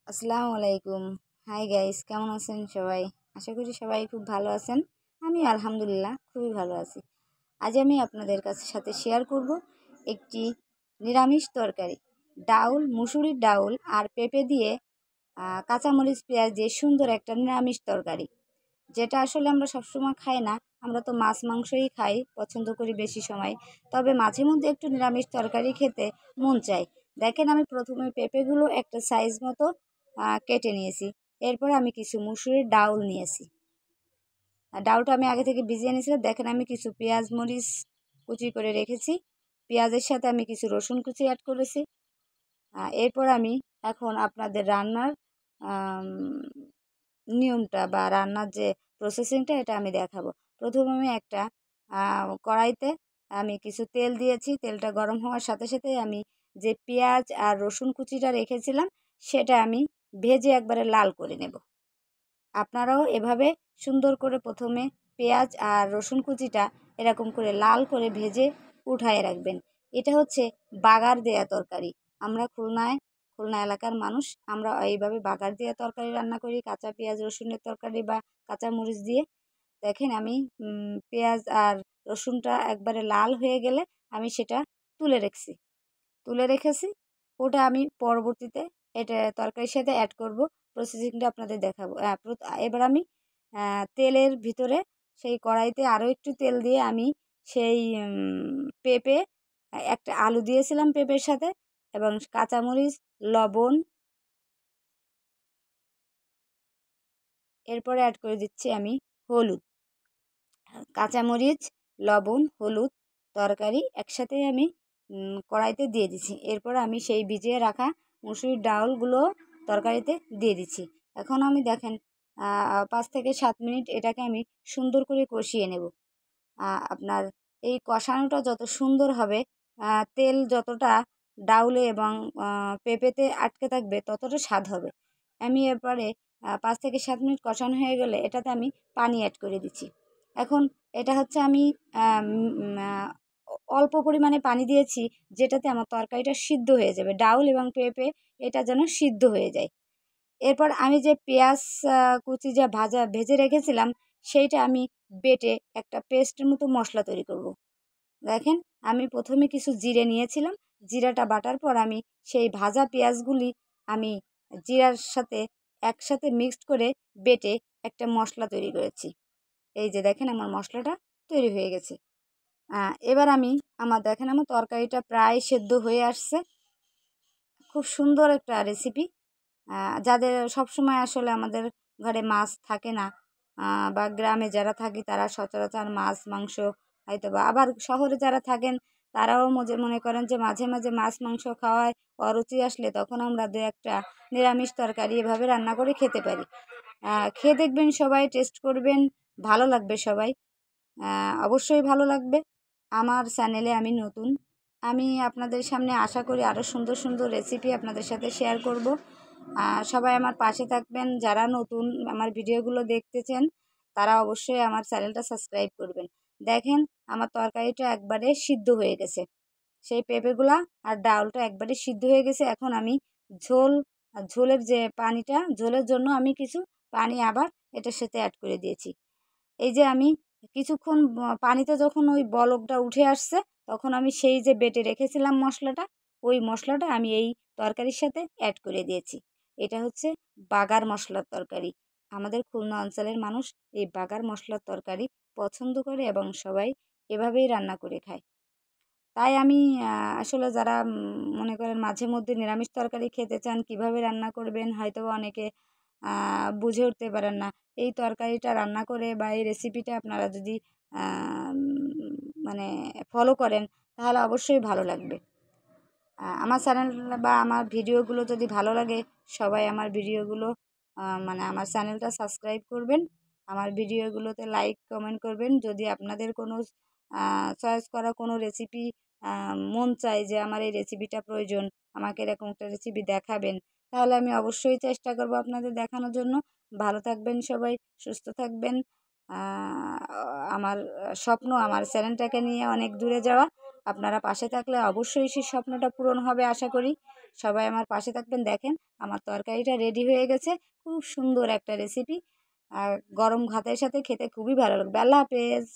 আসসালামু আলাইকুম। Hi guys, কেমন আছেন সবাই? আশা করি সবাই খুব ভালো আছেন। আমি আলহামদুলিল্লাহ খুবই ভালো আছি। আজ আমি আপনাদের সাথে শেয়ার করব একটি নিরামিষ তরকারি। ডাউল, মুসুরির ডাউল আর পেঁপে দিয়ে কাঁচামরিচ পেঁয়াজ দিয়ে সুন্দর একটা নিরামিষ তরকারি, যেটা আসলে আমরা সবসময় খাই না। আমরা তো মাছ মাংসই খাই, পছন্দ করি বেশি সময়। তবে মাঝে মধ্যে একটু নিরামিষ তরকারি খেতে মন চায়। দেখেন, আমি প্রথমে পেঁপেগুলো একটা সাইজ মতো কেটে নিয়েছি। এরপর আমি কিছু মুসুরির ডাউল নিয়েছি। ডাউলটা আমি আগে থেকে ভিজিয়ে নিয়েছিলাম। দেখেন, আমি কিছু পেঁয়াজ মরিচ কুচি করে রেখেছি। পেঁয়াজের সাথে আমি কিছু রসুন কুচি অ্যাড করেছি। এরপর আমি এখন আপনাদের রান্নার নিয়মটা বা রান্নার যে প্রসেসিংটা এটা আমি দেখাবো। প্রথমে আমি একটা কড়াইতে আমি কিছু তেল দিয়েছি। তেলটা গরম হওয়ার সাথে সাথে আমি যে পেঁয়াজ আর রসুন কুচিটা রেখেছিলাম সেটা আমি ভেজে একবারে লাল করে নেব। আপনারাও এভাবে সুন্দর করে প্রথমে পেঁয়াজ আর রসুন কুচিটা এরকম করে লাল করে ভেজে উঠায় রাখবেন। এটা হচ্ছে বাগার দেয়া তরকারি। আমরা খুলনা এলাকার মানুষ, আমরা এইভাবে বাগার দেওয়া তরকারি রান্না করি, কাঁচা পেঁয়াজ রসুনের তরকারি বা কাঁচা মরিচ দিয়ে। দেখেন, আমি পেঁয়াজ আর রসুনটা একবারে লাল হয়ে গেলে আমি সেটা তুলে রেখেছি। ওটা আমি পরবর্তীতে এটা তরকারির সাথে অ্যাড করব। প্রসেসিংটা আপনাদের দেখাবো। এবার আমি তেলের ভিতরে সেই কড়াইতে আরও একটু তেল দিয়ে আমি সেই পেঁপে, একটা আলু দিয়েছিলাম পেঁপের সাথে, এবং কাঁচামরিচ, লবণ, এরপরে অ্যাড করে দিচ্ছি আমি হলুদ। কাঁচামরিচ, লবণ, হলুদ তরকারি একসাথে আমি কড়াইতে দিয়ে দিচ্ছি। এরপর আমি সেই ভিজিয়ে রাখা মুসুরির ডাউলগুলো তরকারিতে দিয়ে দিচ্ছি। এখন আমি দেখেন 5 থেকে 7 মিনিট এটাকে আমি সুন্দর করে কষিয়ে নেব। আপনার এই কষানোটা যত সুন্দর হবে, তেল যতটা ডাউলে এবং পেঁপেতে আটকে থাকবে ততটা স্বাদ হবে। আমি এরপরে 5 থেকে 7 মিনিট কষানো হয়ে গেলে এটাতে আমি পানি অ্যাড করে দিচ্ছি। এখন এটা হচ্ছে আমি অল্প পরিমাণে পানি দিয়েছি, যেটাতে আমার তরকারিটা সিদ্ধ হয়ে যাবে। ডাউল এবং পেঁপে এটা যেন সিদ্ধ হয়ে যায়। এরপর আমি যে পেঁয়াজ কুচি যা ভেজে রেখেছিলাম সেইটা আমি বেটে একটা পেস্টের মতো মশলা তৈরি করব। দেখেন, আমি প্রথমে কিছু জিরে নিয়েছিলাম। জিরাটা বাটার পর আমি সেই ভাজা পেঁয়াজগুলি আমি জিরার সাথে একসাথে মিক্সড করে বেটে একটা মশলা তৈরি করেছি। এই যে দেখেন, আমার মশলাটা তৈরি হয়ে গেছে। এবার দেখেন, আমার তরকারিটা প্রায় সেদ্ধ হয়ে আসছে। খুব সুন্দর একটা রেসিপি। যাদের সবসময় আসলে আমাদের ঘরে মাছ থাকে না, বা গ্রামে যারা থাকি তারা সচরাচর মাছ মাংস হয়তো, বা আবার শহরে যারা থাকেন তারাও মনে করেন যে মাঝে মাঝে মাছ মাংস খাওয়ায় অরুচি আসলে তখন আমরা দু একটা নিরামিষ তরকারি এভাবে রান্না করে খেতে পারি। খেয়ে দেখবেন, সবাই টেস্ট করবেন, ভালো লাগবে সবাই। অবশ্যই ভালো লাগবে। আমার চ্যানেলে আমি নতুন, আমি আপনাদের সামনে আশা করি আরও সুন্দর সুন্দর রেসিপি আপনাদের সাথে শেয়ার করব। সবাই আমার পাশে থাকবেন। যারা নতুন আমার ভিডিওগুলো দেখতেছেন তারা অবশ্যই আমার চ্যানেলটা সাবস্ক্রাইব করবেন। দেখেন, আমার তরকারিটা একবারে সিদ্ধ হয়ে গেছে। সেই পেঁপেগুলা আর ডাউলটা একবারে সিদ্ধ হয়ে গেছে। এখন আমি ঝোলের যে পানিটা, ঝোলের জন্য আমি কিছু পানি আবার এটার সাথে অ্যাড করে দিয়েছি। এই যে আমি কিছুক্ষণ পানিতে যখন ওই বলকটা উঠে আসছে, তখন আমি সেই যে বেটে রেখেছিলাম মশলাটা, ওই মশলাটা আমি এই তরকারির সাথে অ্যাড করে দিয়েছি। এটা হচ্ছে বাগার মশলার তরকারি। আমাদের খুলনা অঞ্চলের মানুষ এই বাগার মশলার তরকারি পছন্দ করে এবং সবাই এভাবেই রান্না করে খায়। তাই আমি আসলে যারা মনে করেন মাঝে মধ্যে নিরামিষ তরকারি খেতে চান, কিভাবে রান্না করবেন হয়তো অনেকে বুঝে উঠতে পারেন না। এই তরকারিটা রান্না করে বা এই রেসিপিটা আপনারা যদি মানে ফলো করেন তাহলে অবশ্যই ভালো লাগবে। আমার চ্যানেল বা আমার ভিডিওগুলো যদি ভালো লাগে, সবাই আমার ভিডিওগুলো আমার চ্যানেলটা সাবস্ক্রাইব করবেন। আমার ভিডিওগুলোতে লাইক কমেন্ট করবেন। যদি আপনাদের কোনো চয়েস করা কোনো রেসিপি মন চায় যে আমার এই রেসিপিটা প্রয়োজন, আমাকে এরকম একটা রেসিপি দেখাবেন, তাহলে আমি অবশ্যই চেষ্টা করব আপনাদের দেখানোর জন্য। ভালো থাকবেন সবাই, সুস্থ থাকবেন। আমার স্বপ্ন আমার চ্যানেলটাকে নিয়ে অনেক দূরে যাওয়া। আপনারা পাশে থাকলে অবশ্যই সেই স্বপ্নটা পূরণ হবে আশা করি। সবাই আমার পাশে থাকবেন। দেখেন আমার তরকারিটা রেডি হয়ে গেছে। খুব সুন্দর একটা রেসিপি আর গরম ভাতের সাথে খেতে খুবই ভালো লাগবে। আল্লাহ হাফেজ।